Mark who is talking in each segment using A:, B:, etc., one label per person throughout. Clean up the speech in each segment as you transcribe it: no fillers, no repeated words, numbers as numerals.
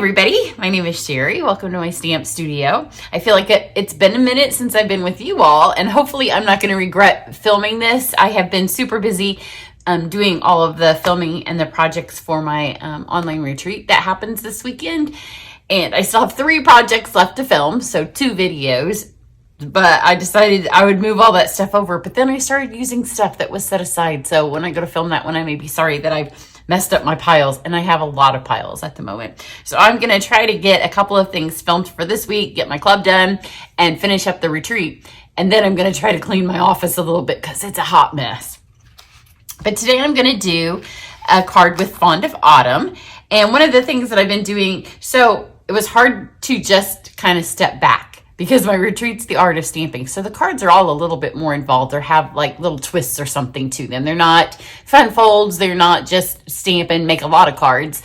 A: everybody, my name is Sherry. Welcome to my stamp studio. I feel like it's been a minute since I've been with you all, and hopefully I'm not going to regret filming this. I have been super busy doing all of the filming and the projects for my online retreat that happens this weekend, and I still have 3 projects left to film, so 2 videos. But I decided I would move all that stuff over, but then I started using stuff that was set aside, so when I go to film that one, I may be sorry that I've messed up my piles, and I have a lot of piles at the moment. So I'm going to try to get a couple of things filmed for this week, get my club done, and finish up the retreat. And then I'm going to try to clean my office a little bit because it's a hot mess. But today I'm going to do a card with Fond of Autumn. And one of the things that I've been doing, so it was hard to just kind of step back, because my retreat's the art of stamping. So the cards are all a little bit more involved or have like little twists or something to them. They're not fun folds. They're not just stamp and make a lot of cards.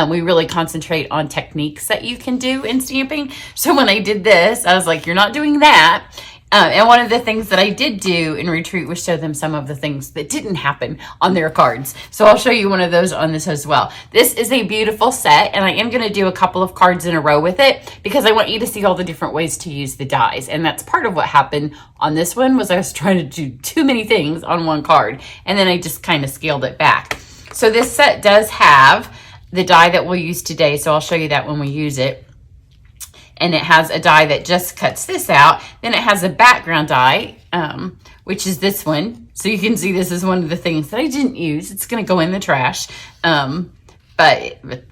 A: We really concentrate on techniques that you can do in stamping. So when I did this, I was like, you're not doing that. And one of the things that I did do in retreat was show them some of the things that didn't happen on their cards. So I'll show you one of those on this as well. This is a beautiful set, and I am going to do a couple of cards in a row with it because I want you to see all the different ways to use the dies. And that's part of what happened on this one, was I was trying to do too many things on one card, and then I just kind of scaled it back. So this set does have the die that we'll use today, so I'll show you that when we use it. And it has a die that just cuts this out. Then it has a background die, which is this one. So you can see this is one of the things that I didn't use. It's going to go in the trash. But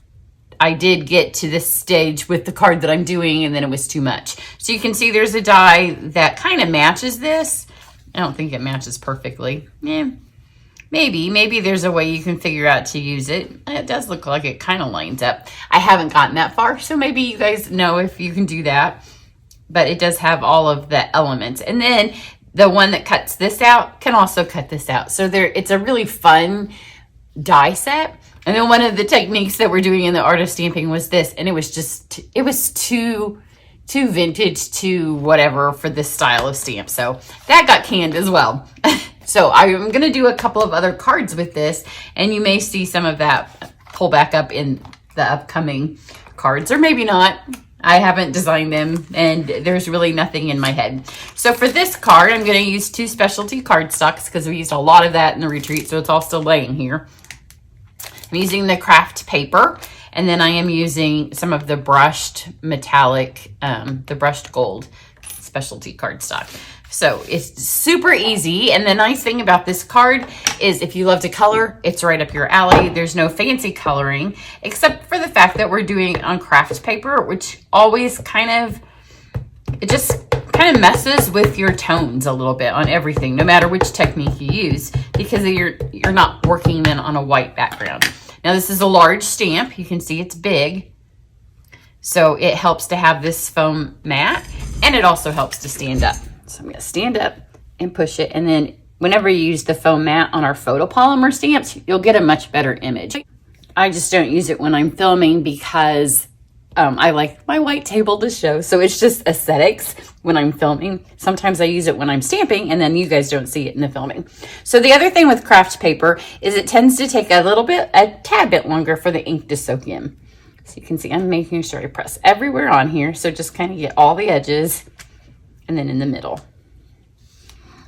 A: I did get to this stage with the card that I'm doing, and then it was too much. So you can see there's a die that kind of matches this. I don't think it matches perfectly. Yeah. Maybe there's a way you can figure out to use it. It does look like it kind of lines up. I haven't gotten that far, so maybe you guys know if you can do that. But it does have all of the elements. And then the one that cuts this out can also cut this out. So it's a really fun die set. And then one of the techniques that we're doing in the art of stamping was this. And it was too vintage, too whatever for this style of stamp. So that got canned as well. So I'm going to do a couple of other cards with this, and you may see some of that pull back up in the upcoming cards, or maybe not. I haven't designed them, and there's really nothing in my head. So for this card, I'm going to use 2 specialty cardstocks because we used a lot of that in the retreat, so it's all still laying here. I'm using the Kraft paper, and then I am using some of the brushed metallic, the brushed gold specialty cardstock. So it's super easy, and the nice thing about this card is if you love to color, it's right up your alley. There's no fancy coloring, except for the fact that we're doing on Kraft paper, which always it just kind of messes with your tones a little bit on everything, no matter which technique you use, because you're not working then on a white background. Now this is a large stamp. You can see it's big, so it helps to have this foam mat, and it also helps to stand up. So I'm going to stand up and push it. And then whenever you use the foam mat on our photopolymer stamps, you'll get a much better image. I just don't use it when I'm filming because I like my white table to show. So it's just aesthetics when I'm filming. Sometimes I use it when I'm stamping, and then you guys don't see it in the filming. So the other thing with Kraft paper is it tends to take a tad bit longer for the ink to soak in. So you can see I'm making sure I press everywhere on here. So just kind of get all the edges, and then in the middle.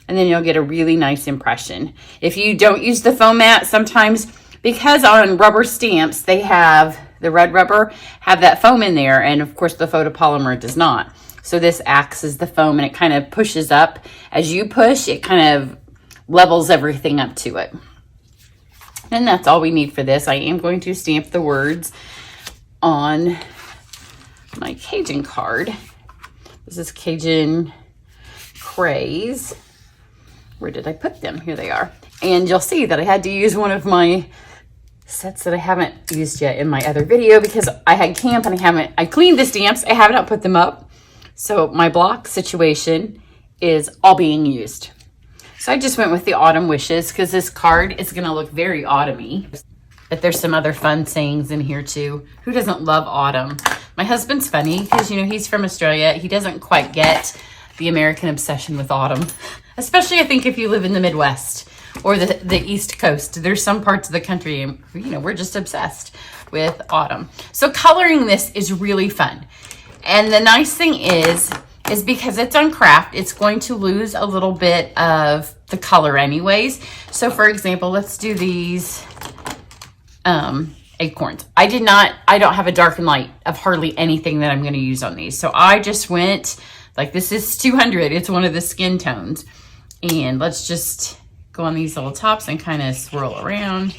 A: And then you'll get a really nice impression. If you don't use the foam mat, sometimes, because on rubber stamps, they have, the red rubber, have that foam in there, and of course the photopolymer does not. So this acts as the foam, and it kind of pushes up. As you push, it kind of levels everything up to it. And that's all we need for this. I am going to stamp the words on my Cajun card. This is Cajun Craze. Where did I put them? Here they are. And you'll see that I had to use one of my sets that I haven't used yet in my other video because I had camp and I cleaned the stamps. I have not put them up. So my block situation is all being used. So I just went with the autumn wishes because this card is going to look very autumny. But there's some other fun sayings in here too. Who doesn't love autumn? My husband's funny because, he's from Australia. He doesn't quite get the American obsession with autumn. Especially, I think, if you live in the Midwest. or the East Coast. There's some parts of the country, and we're just obsessed with autumn. So coloring this is really fun. And the nice thing is because it's on Kraft, it's going to lose a little bit of the color anyways. So for example, let's do these acorns. I don't have a dark and light of hardly anything that I'm going to use on these. So I just went, like, this is 200. It's one of the skin tones. And let's just go on these little tops and kind of swirl around.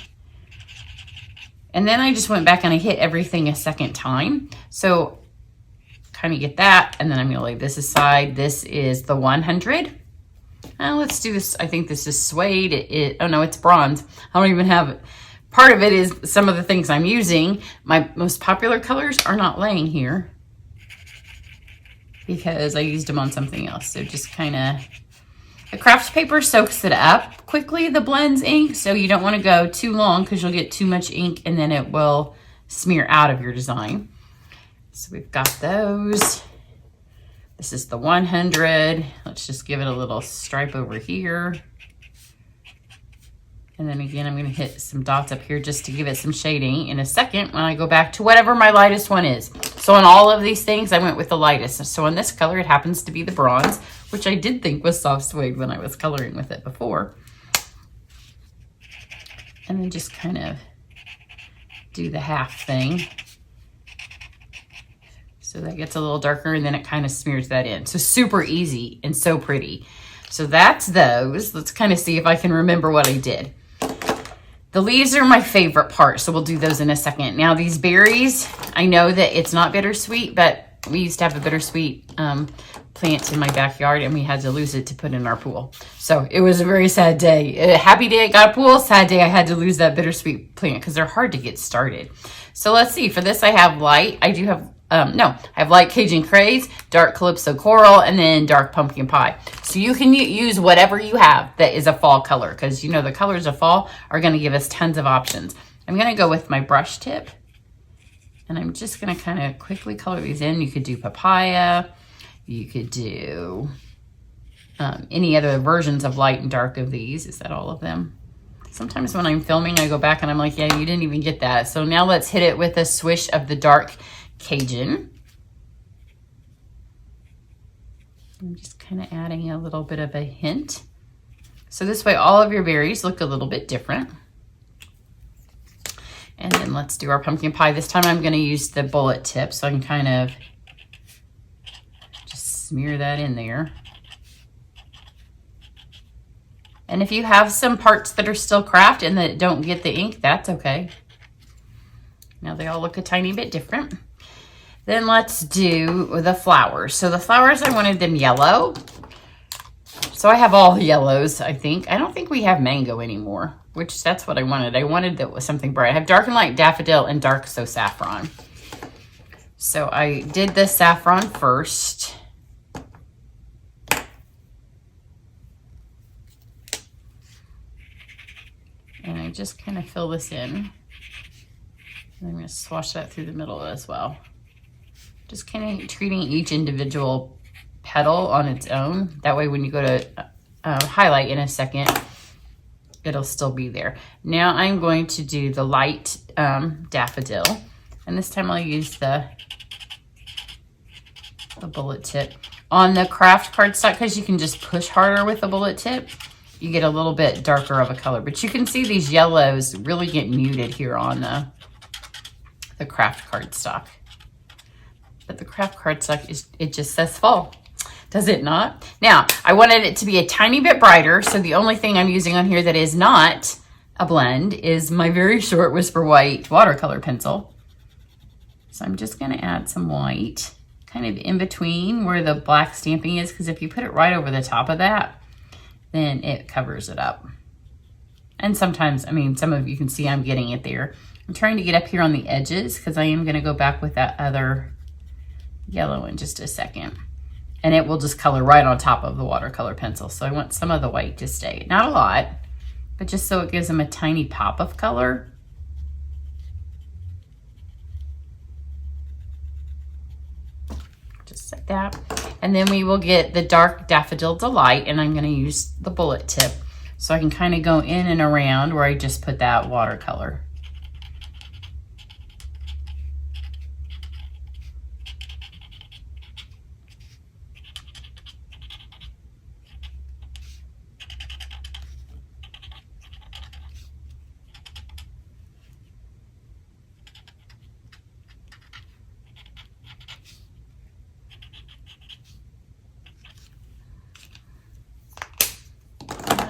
A: And then I just went back and I hit everything a second time. So kind of get that. And then I'm going to lay this aside. This is the 100. Let's do this. I think this is suede. Oh no, it's bronze. I don't even have it. Part of it is some of the things I'm using. My most popular colors are not laying here because I used them on something else. So just kind of, the craft paper soaks it up quickly, the blends ink. So you don't want to go too long because you'll get too much ink and then it will smear out of your design. So we've got those. This is the 100. Let's just give it a little stripe over here. And then again, I'm going to hit some dots up here just to give it some shading in a second when I go back to whatever my lightest one is. So on all of these things, I went with the lightest. So on this color, it happens to be the bronze, which I did think was soft suede when I was coloring with it before. And then just kind of do the half thing. So that gets a little darker and then it kind of smears that in. So super easy and so pretty. So that's those. Let's kind of see if I can remember what I did. The leaves are my favorite part, so we'll do those in a second. Now these berries, I know that it's not bittersweet, but we used to have a bittersweet plant in my backyard and we had to lose it to put in our pool. So it was a very sad day. A happy day I got a pool, sad day I had to lose that bittersweet plant because they're hard to get started. So let's see, for this I have light. I do have I have light Cajun Craze, dark Calypso Coral, and then dark Pumpkin Pie. So you can use whatever you have that is a fall color because the colors of fall are going to give us tons of options. I'm going to go with my brush tip and I'm just going to kind of quickly color these in. You could do papaya. You could do any other versions of light and dark of these. Is that all of them? Sometimes when I'm filming, I go back and I'm like, yeah, you didn't even get that. So now let's hit it with a swish of the dark Cajun. I'm just kind of adding a little bit of a hint. So this way all of your berries look a little bit different. And then let's do our pumpkin pie. This time I'm going to use the bullet tip so I can kind of just smear that in there. And if you have some parts that are still Kraft and that don't get the ink, that's okay. Now they all look a tiny bit different. Then let's do the flowers. So the flowers, I wanted them yellow. So I have all the yellows, I think. I don't think we have mango anymore, which that's what I wanted. I wanted that was something bright. I have dark and light daffodil and dark so saffron. So I did the saffron first. And I just kind of fill this in. And I'm going to swash that through the middle as well. Just kind of treating each individual petal on its own. That way when you go to highlight in a second, it'll still be there. Now I'm going to do the light daffodil. And this time I'll use the bullet tip. On the Kraft cardstock, because you can just push harder with the bullet tip, you get a little bit darker of a color. But you can see these yellows really get muted here on the Kraft cardstock. But the Kraft cardstock, it just says fall. Does it not? Now, I wanted it to be a tiny bit brighter, so the only thing I'm using on here that is not a blend is my very short Whisper White watercolor pencil. So I'm just going to add some white, kind of in between where the black stamping is, because if you put it right over the top of that, then it covers it up. And sometimes, some of you can see I'm getting it there. I'm trying to get up here on the edges because I am going to go back with that other yellow in just a second. And it will just color right on top of the watercolor pencil. So I want some of the white to stay. Not a lot, but just so it gives them a tiny pop of color. Just like that. And then we will get the dark Daffodil Delight, and I'm going to use the bullet tip. So I can kind of go in and around where I just put that watercolor.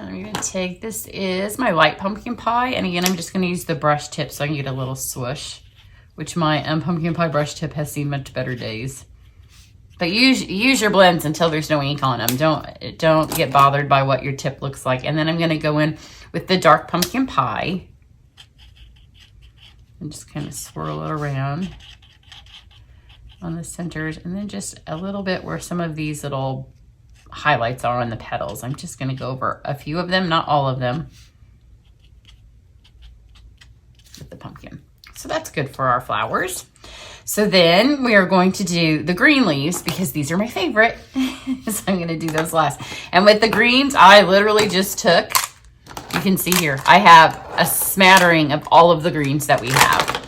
A: I'm going to take, this is my light pumpkin pie, and again I'm just going to use the brush tip so I can get a little swoosh, which my pumpkin pie brush tip has seen much better days. But use your blends until there's no ink on them. Don't get bothered by what your tip looks like. And then I'm going to go in with the dark pumpkin pie and just kind of swirl it around on the centers, and then just a little bit where some of these little highlights are on the petals. I'm just going to go over a few of them, not all of them, with the pumpkin. So that's good for our flowers. So then we are going to do the green leaves because these are my favorite. So I'm going to do those last. And with the greens, I literally just took, you can see here, I have a smattering of all of the greens that we have.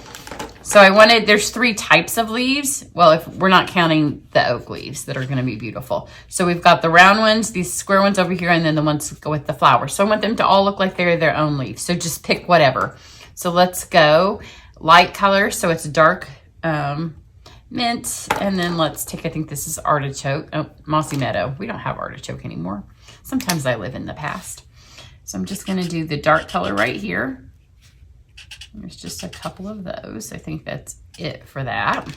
A: So I wanted, there's 3 types of leaves. Well, if we're not counting the oak leaves that are going to be beautiful. So we've got the round ones, these square ones over here, and then the ones that go with the flowers. So I want them to all look like they're their own leaves. So just pick whatever. So let's go light color. So it's dark mint. And then let's take, I think this is artichoke. Oh, mossy meadow. We don't have artichoke anymore. Sometimes I live in the past. So I'm just going to do the dark color right here. There's just a couple of those. I think that's it for that.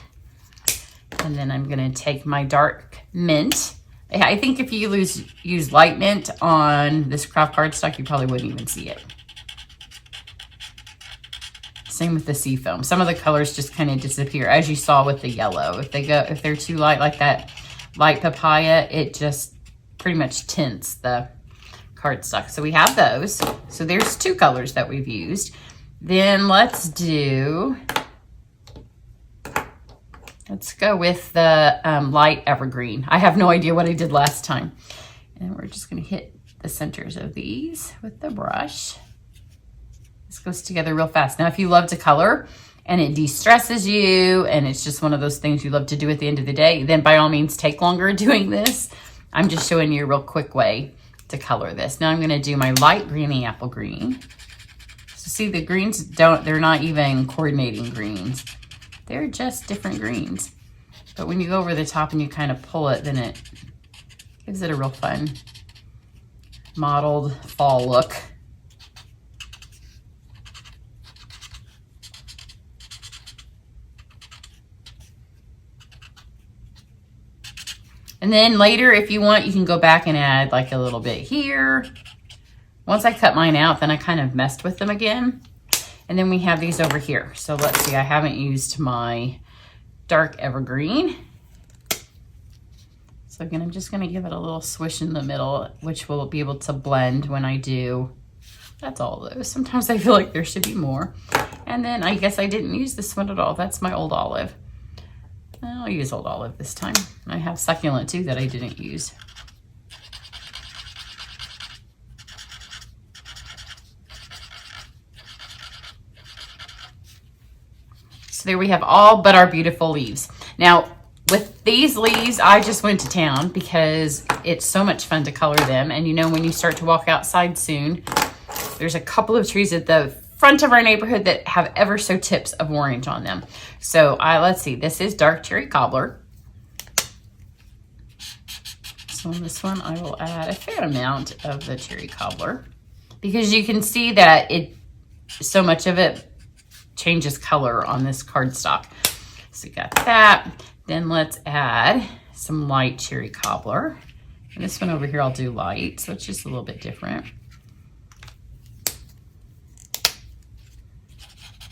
A: And then I'm going to take my dark mint. I think if you use light mint on this Kraft cardstock, you probably wouldn't even see it. Same with the sea foam. Some of the colors just kind of disappear, as you saw with the yellow. If they're too light, like that light papaya, it just pretty much tints the cardstock. So we have those. So there's 2 colors that we've used. Then let's go with the light evergreen. I have no idea what I did last time. And we're just going to hit the centers of these with the brush. This goes together real fast. Now, if you love to color and it de-stresses you and it's just one of those things you love to do at the end of the day, then by all means take longer doing this. I'm just showing you a real quick way to color this. Now I'm going to do my light greeny apple green. See, the greens they're not even coordinating greens. They're just different greens. But when you go over the top and you kind of pull it, then it gives it a real fun mottled fall look. And then later, if you want, you can go back and add like a little bit here. Once I cut mine out, then I kind of messed with them again. And then we have these over here. So let's see, I haven't used my dark evergreen. So again, I'm just gonna give it a little swish in the middle, which will be able to blend when I do. That's all those. Sometimes I feel like there should be more. And then I guess I didn't use this one at all. That's my old olive. I'll use old olive this time. I have succulent too that I didn't use. So there we have all but our beautiful leaves. Now, with these leaves, I just went to town because it's so much fun to color them. And you know, when you start to walk outside soon, there's a couple of trees at the front of our neighborhood that have ever so tips of orange on them. So let's see, this is dark cherry cobbler. So on this one, I will add a fair amount of the cherry cobbler because you can see that so much of it changes color on this cardstock. So you got that. Then let's add some light cherry cobbler. And this one over here, I'll do light, so it's just a little bit different.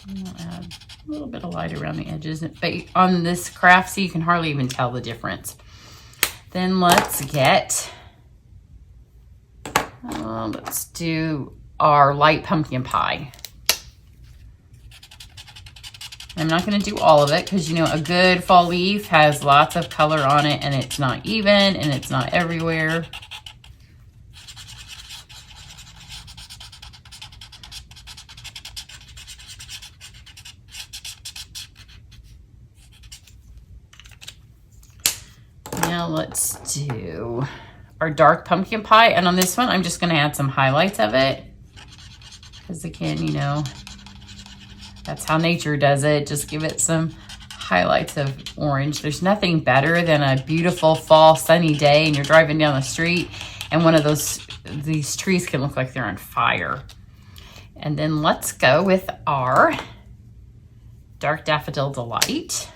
A: And I'll add a little bit of light around the edges. But on this Kraft, so you can hardly even tell the difference. Then let's do our light pumpkin pie. I'm not going to do all of it because, you know, a good fall leaf has lots of color on it and it's not even and it's not everywhere. Now let's do our dark pumpkin pie. And on this one, I'm just going to add some highlights of it. Because again, you know, that's how nature does it. Just give it some highlights of orange. There's nothing better than a beautiful fall sunny day and you're driving down the street and one of these trees can look like they're on fire. And then let's go with our Dark Daffodil Delight.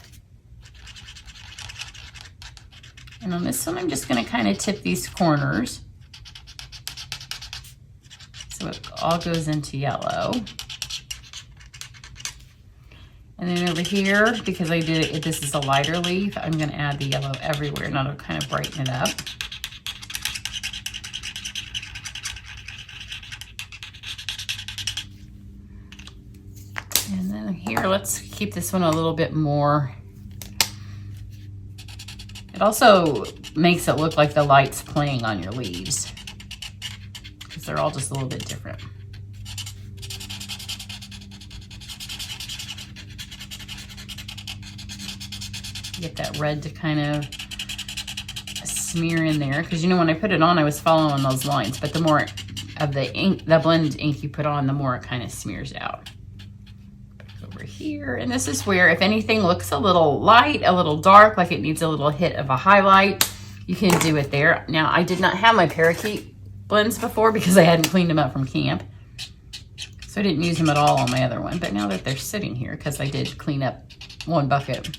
A: And on this one, I'm just going to kind of tip these corners so it all goes into yellow. And then over here, because I did it, this is a lighter leaf, I'm going to add the yellow everywhere and that'll kind of brighten it up. And then here, let's keep this one a little bit more. It also makes it look like the light's playing on your leaves because they're all just a little bit different. Get that red to kind of smear in there because, you know, when I put it on, I was following those lines, but the more of the ink, the blend ink you put on, the more it kind of smears out. Over here, and this is where if anything looks a little light, a little dark, like it needs a little hit of a highlight, you can do it there. Now, I did not have my parakeet blends before because I hadn't cleaned them up from camp, so I didn't use them at all on my other one, but now that they're sitting here, because I did clean up one bucket,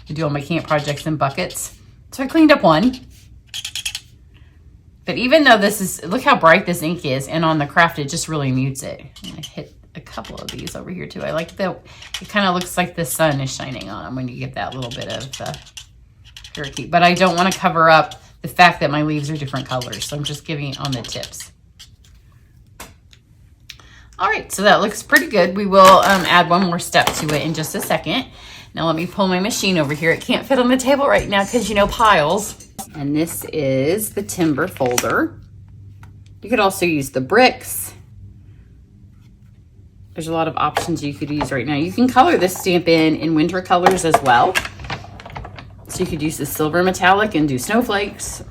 A: I do all my camp projects in buckets, so I cleaned up one. But even though this is, look how bright this ink is, and on the Kraft it just really mutes it. I'm gonna hit a couple of these over here too. I like that it kind of looks like the sun is shining on them when you get that little bit of the parakeet. But I don't want to cover up the fact that my leaves are different colors, so I'm just giving it on the tips. All right, so that looks pretty good. We will add one more step to it in just a second. Now let me pull my machine over here. It can't fit on the table right now because, you know, piles. And this is the timber folder. You could also use the bricks. There's a lot of options you could use right now. You can color this Stampin in winter colors as well. So you could use the silver metallic and do snowflakes,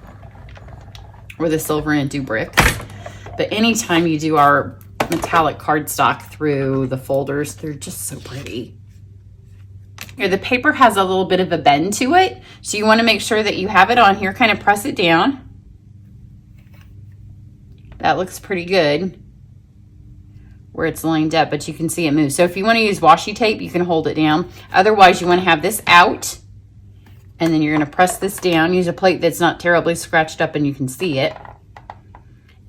A: or the silver and do bricks. But anytime you do our metallic cardstock through the folders, they're just so pretty. Here, the paper has a little bit of a bend to it, so you want to make sure that you have it on here. Kind of press it down. That looks pretty good where it's lined up, but you can see it move. So if you want to use washi tape, you can hold it down. Otherwise, you want to have this out, and then you're going to press this down. Use a plate that's not terribly scratched up and you can see it.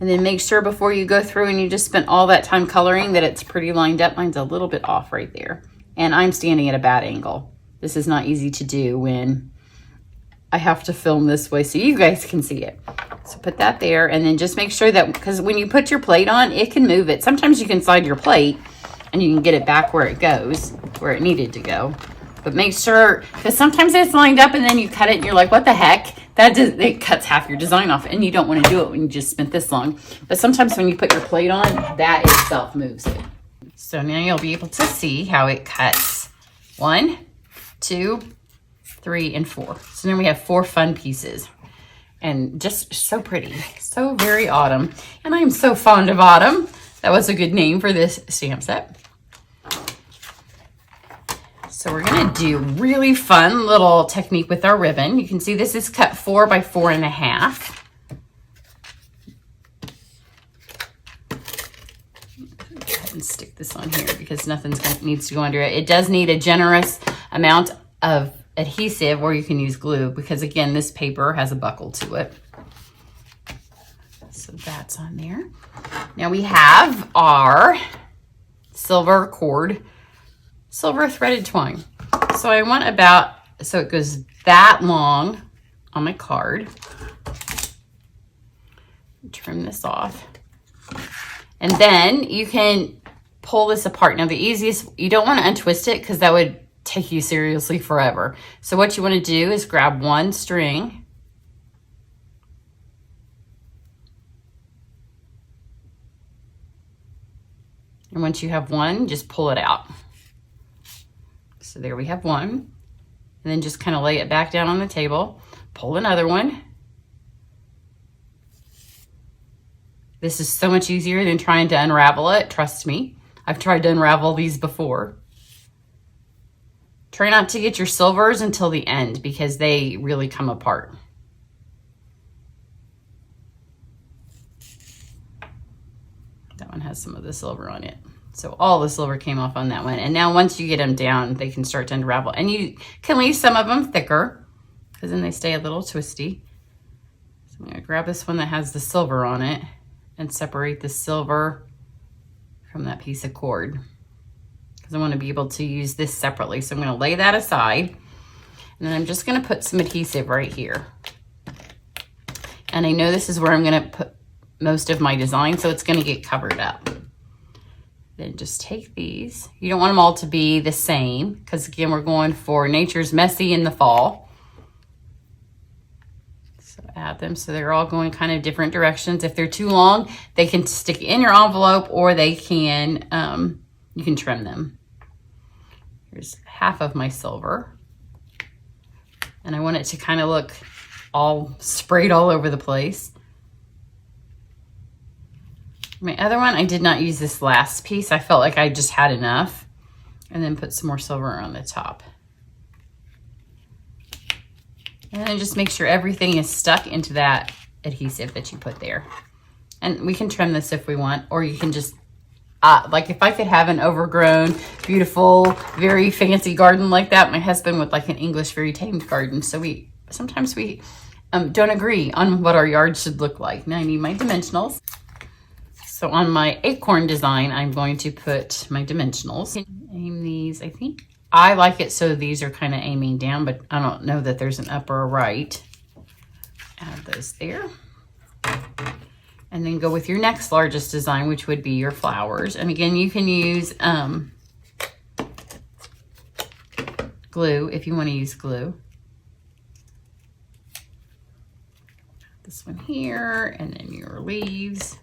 A: And then make sure before you go through and you just spent all that time coloring that it's pretty lined up. Mine's a little bit off right there. And I'm standing at a bad angle. This is not easy to do when I have to film this way so you guys can see it. So put that there, and then just make sure that, because when you put your plate on, it can move it. Sometimes you can slide your plate and you can get it back where it goes, where it needed to go. But make sure, because sometimes it's lined up and then you cut it and you're like, what the heck? It cuts half your design off, and you don't want to do it when you just spent this long. But sometimes when you put your plate on, that itself moves it. So now you'll be able to see how it cuts 1, 2, 3, and 4. So now we have 4 fun pieces. And just so pretty. So very autumn. And I am so fond of autumn. That was a good name for this stamp set. So we're going to do really fun little technique with our ribbon. You can see this is cut 4 by 4.5. Go ahead and stick this on here because nothing needs to go under it. It does need a generous amount of adhesive, or you can use glue, because again, this paper has a buckle to it. So that's on there. Now we have our silver cord, silver threaded twine. So I want about, so it goes that long on my card. Trim this off. And then you can pull this apart. Now the easiest, you don't want to untwist it because that would take you seriously forever. So what you want to do is grab one string and once you have one, just pull it out. So there we have one. and then just kind of lay it back down on the table. Pull another one. This is so much easier than trying to unravel it. Trust me. I've tried to unravel these before. Try not to get your silvers until the end because they really come apart. That one has some of the silver on it. So all the silver came off on that one. And now once you get them down, they can start to unravel. And you can leave some of them thicker because then they stay a little twisty. So I'm going to grab this one that has the silver on it and separate the silver from that piece of cord because I want to be able to use this separately. So I'm going to lay that aside, and then I'm just going to put some adhesive right here. And I know this is where I'm going to put most of my design, so it's going to get covered up. Then just take these. You don't want them all to be the same because again, we're going for Nature's Messy in the fall. So add them so they're all going kind of different directions. If they're too long, they can stick in your envelope, or they can, you can trim them. Here's half of my silver. And I want it to kind of look all sprayed all over the place. My other one, I did not use this last piece. I felt like I just had enough. And then put some more silver on the top. And then just make sure everything is stuck into that adhesive that you put there. And we can trim this if we want, or you can just, like if I could have an overgrown, beautiful, very fancy garden like that, my husband would like an English very tamed garden. So sometimes we don't agree on what our yard should look like. Now I need my dimensionals. So on my acorn design, I'm going to put my dimensionals. Aim these, I think. I like it so these are kind of aiming down, but I don't know that there's an up or a right. Add those there. And then go with your next largest design, which would be your flowers. And again, you can use glue if you want to use glue. This one here, and then your leaves.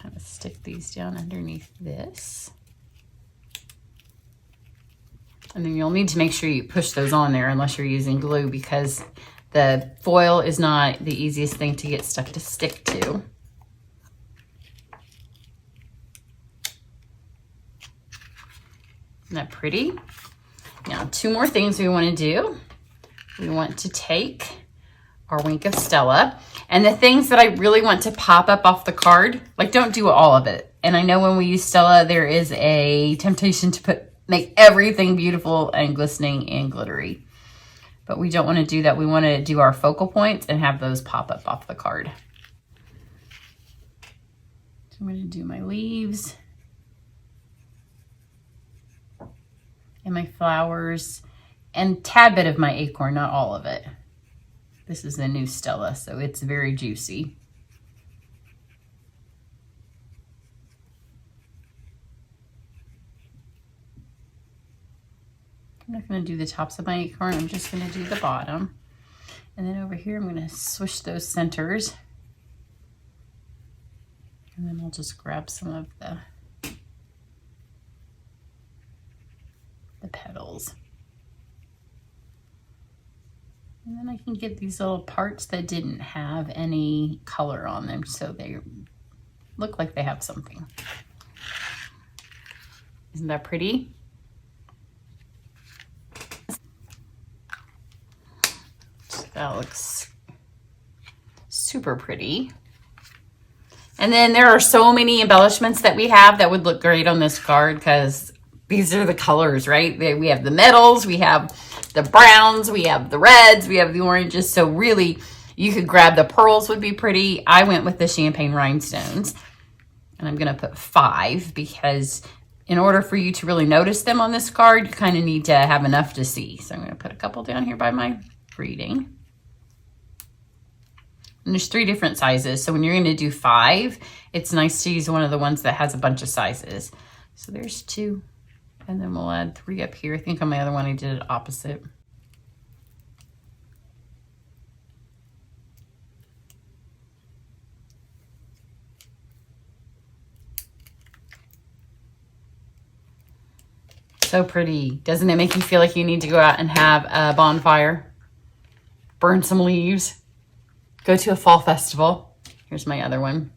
A: Kind of stick these down underneath this. And then you'll need to make sure you push those on there unless you're using glue, because the foil is not the easiest thing to get stuck to stick to. Isn't that pretty? Now, two more things we want to do. We want to take our wink of Stella. And the things that I really want to pop up off the card, like don't do all of it. And I know when we use Stella, there is a temptation to make everything beautiful and glistening and glittery. But we don't want to do that. We want to do our focal points and have those pop up off the card. So I'm going to do my leaves and my flowers and a tad bit of my acorn, not all of it. This is the new Stella, so it's very juicy. I'm not going to do the tops of my acorn. I'm just going to do the bottom. And then over here, I'm going to swish those centers. And then I'll just grab some of the petals. And then I can get these little parts that didn't have any color on them, so they look like they have something. Isn't that pretty? That looks super pretty. And then there are so many embellishments that we have that would look great on this card because these are the colors, right? We have the metals, we have the browns, we have the reds, we have the oranges. So really, you could grab the pearls would be pretty. I went with the champagne rhinestones. And I'm going to put 5 because in order for you to really notice them on this card, you kind of need to have enough to see. So I'm going to put a couple down here by my reading. And there's 3 different sizes. So when you're going to do 5, it's nice to use one of the ones that has a bunch of sizes. So there's 2. And then we'll add 3 up here. I think on my other one I did it opposite. So pretty. Doesn't it make you feel like you need to go out and have a bonfire? Burn some leaves. Go to a fall festival. Here's my other one.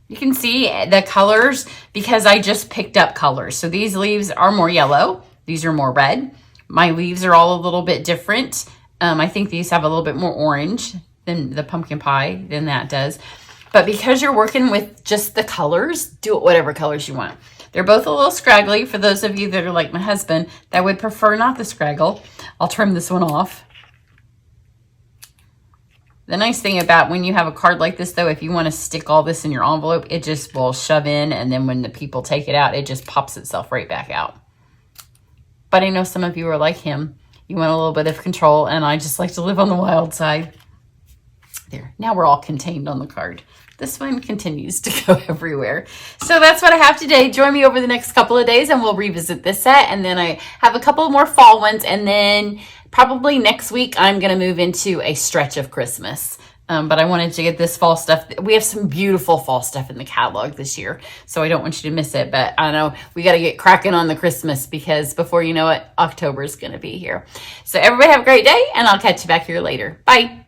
A: You can see the colors because I just picked up colors. So these leaves are more yellow. These are more red. My leaves are all a little bit different. I think these have a little bit more orange than the pumpkin pie than that does. But because you're working with just the colors, do it whatever colors you want. They're both a little scraggly. For those of you that are like my husband that would prefer not the scraggle, I'll trim this one off. The nice thing about when you have a card like this, though, if you want to stick all this in your envelope, it just will shove in, and then when the people take it out, it just pops itself right back out. But I know some of you are like him. You want a little bit of control, and I just like to live on the wild side. There, now we're all contained on the card. This one continues to go everywhere. So that's what I have today. Join me over the next couple of days, and we'll revisit this set. And then I have a couple more fall ones, and then probably next week, I'm going to move into a stretch of Christmas. But I wanted to get this fall stuff. We have some beautiful fall stuff in the catalog this year, so I don't want you to miss it. But I know we got to get cracking on the Christmas because before you know it, October is going to be here. So everybody have a great day, and I'll catch you back here later. Bye.